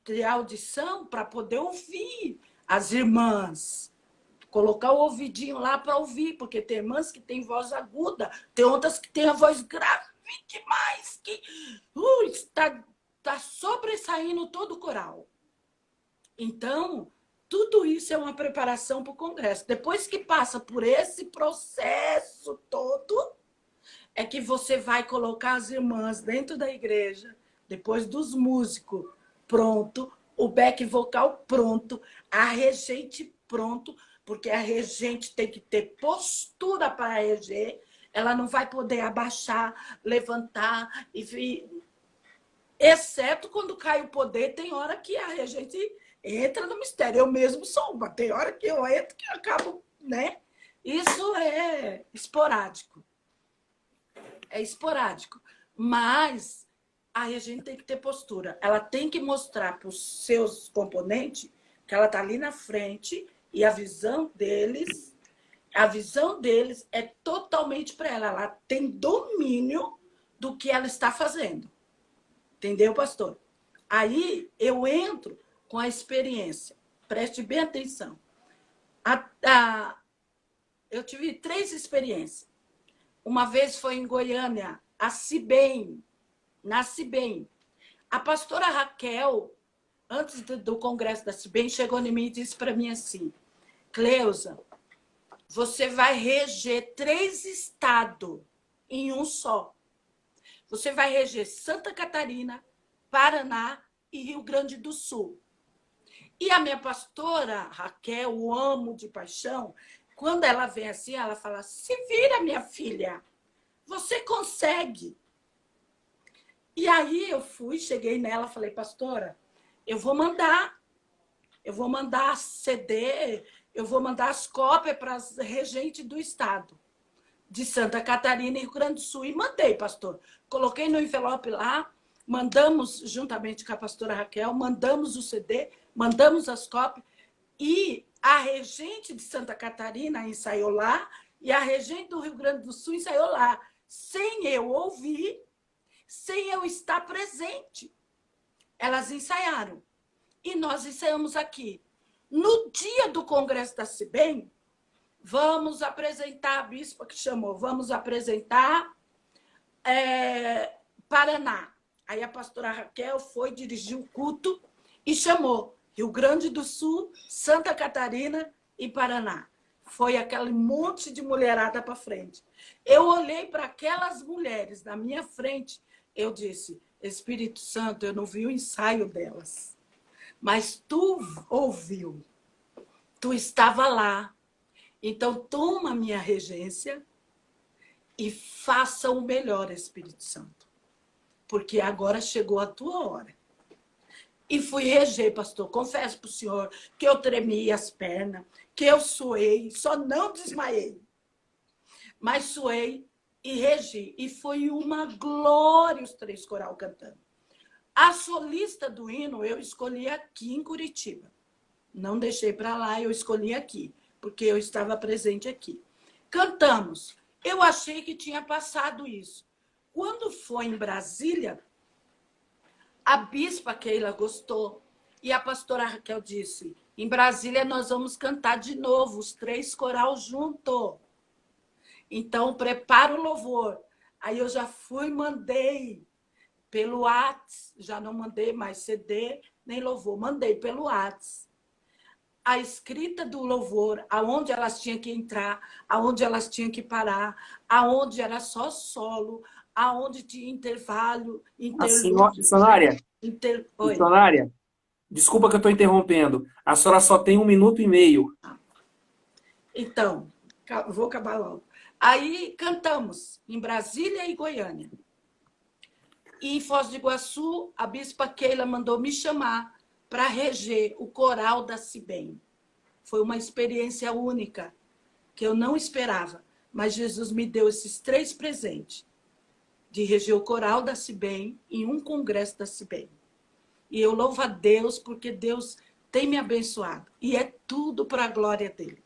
de audição para poder ouvir as irmãs. Colocar o ouvidinho lá para ouvir, porque tem irmãs que têm voz aguda, tem outras que têm a voz grave demais, que está sobressaindo todo o coral. Então, tudo isso é uma preparação para o congresso. Depois que passa por esse processo todo, é que você vai colocar as irmãs dentro da igreja, depois dos músicos pronto, o back vocal pronto, a regente pronto, porque a regente tem que ter postura para reger, ela não vai poder abaixar, levantar, exceto quando cai o poder, tem hora que a regente entra no mistério. Eu mesmo sou uma, tem hora que eu entro que eu acabo, né? Isso é esporádico. É esporádico. Mas a regente tem que ter postura. Ela tem que mostrar para os seus componentes que ela está ali na frente e a visão deles é totalmente para ela. Ela tem domínio do que ela está fazendo. Entendeu, pastor? Aí eu entro com a experiência. Preste bem atenção. A- a- eu tive 3 experiências. Uma vez foi em Goiânia, a Cibem, na Cibem. A pastora Raquel, antes do congresso da Cibem, chegou em mim e disse para mim assim: Cleusa, você vai reger 3 estados em um só. Você vai reger Santa Catarina, Paraná e Rio Grande do Sul. E a minha pastora, Raquel, o amo de paixão, quando ela vem assim, ela fala: se vira, minha filha, você consegue. E aí eu fui, cheguei nela, falei: pastora, eu vou mandar CD, eu vou mandar as cópias para as regentes do estado de Santa Catarina e Rio Grande do Sul. E mandei, pastor. Coloquei no envelope lá, mandamos, juntamente com a pastora Raquel, mandamos o CD, mandamos as cópias. E a regente de Santa Catarina ensaiou lá, e a regente do Rio Grande do Sul ensaiou lá, sem eu ouvir, sem eu estar presente. Elas ensaiaram. E nós ensaiamos aqui. No dia do Congresso da CIBEM, vamos apresentar, a bispa que chamou, vamos apresentar Paraná. Aí a pastora Raquel foi dirigir o culto e chamou Rio Grande do Sul, Santa Catarina e Paraná. Foi aquele monte de mulherada para frente. Eu olhei para aquelas mulheres na minha frente, eu disse: Espírito Santo, eu não vi o ensaio delas, mas tu ouviu, tu estava lá. Então, toma a minha regência e faça o melhor, Espírito Santo. Porque agora chegou a tua hora. E fui reger, pastor. Confesso para o senhor que eu tremi as pernas, que eu suei, só não desmaiei. Mas suei e regi. E foi uma glória os 3 coral cantando. A solista do hino eu escolhi aqui em Curitiba. Não deixei para lá, eu escolhi aqui, porque eu estava presente aqui. Cantamos. Eu achei que tinha passado isso. Quando foi em Brasília, a bispa Keila gostou. E a pastora Raquel disse: em Brasília nós vamos cantar de novo, os 3 coral junto. Então, prepara o louvor. Aí eu já fui, mandei pelo WhatsApp, já não mandei mais CD, nem louvor, mandei pelo WhatsApp. A escrita do louvor, aonde elas tinham que entrar, aonde elas tinham que parar, aonde era só solo, aonde tinha intervalo, Assim, interlúdio. missionária, Oi. missionária, desculpa que eu estou interrompendo. A senhora só tem 1 minuto e meio. Então, vou acabar logo. Aí cantamos em Brasília e Goiânia. E em Foz do Iguaçu, a bispa Keila mandou me chamar para reger o coral da Cibem. Foi uma experiência única, que eu não esperava. Mas Jesus me deu esses 3 presentes, de reger o coral da Cibem em um congresso da Cibem. E eu louvo a Deus, porque Deus tem me abençoado. E é tudo para a glória dele.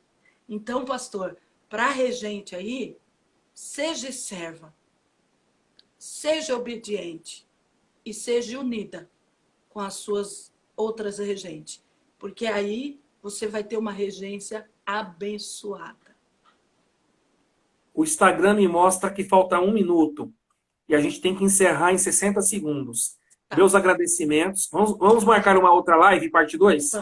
Então, pastor, para a regente aí, seja serva, seja obediente e seja unida com as suas outras regentes. Porque aí você vai ter uma regência abençoada. O Instagram me mostra que falta 1 minuto. E a gente tem que encerrar em 60 segundos. Tá. Meus agradecimentos. Vamos marcar uma outra live, parte 2?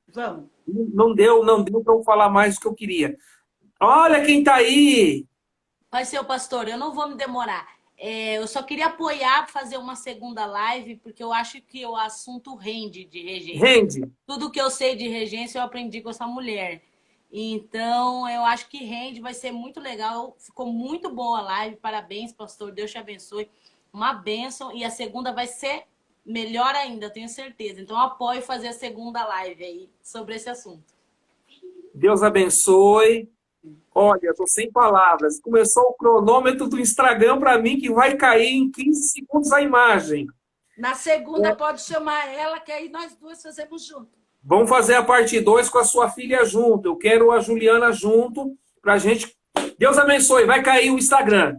Vamos. Não deu para eu falar mais do que eu queria. Olha quem está aí! Vai ser o pastor, eu não vou me demorar. Eu só queria apoiar, fazer uma segunda live, porque eu acho que o assunto rende de regência. Rende. Tudo que eu sei de regência eu aprendi com essa mulher. Então, eu acho que rende, vai ser muito legal. Ficou muito boa a live. Parabéns, pastor. Deus te abençoe. Uma bênção. E a segunda vai ser melhor ainda, tenho certeza. Então, eu apoio fazer a segunda live aí sobre esse assunto. Deus abençoe. Olha, eu estou sem palavras. Começou o cronômetro do Instagram para mim, que vai cair em 15 segundos a imagem. Na segunda, pode chamar ela, que aí nós 2 fazemos junto. Vamos fazer a parte 2 com a sua filha junto. Eu quero a Juliana junto para a gente. Deus abençoe. Vai cair o Instagram.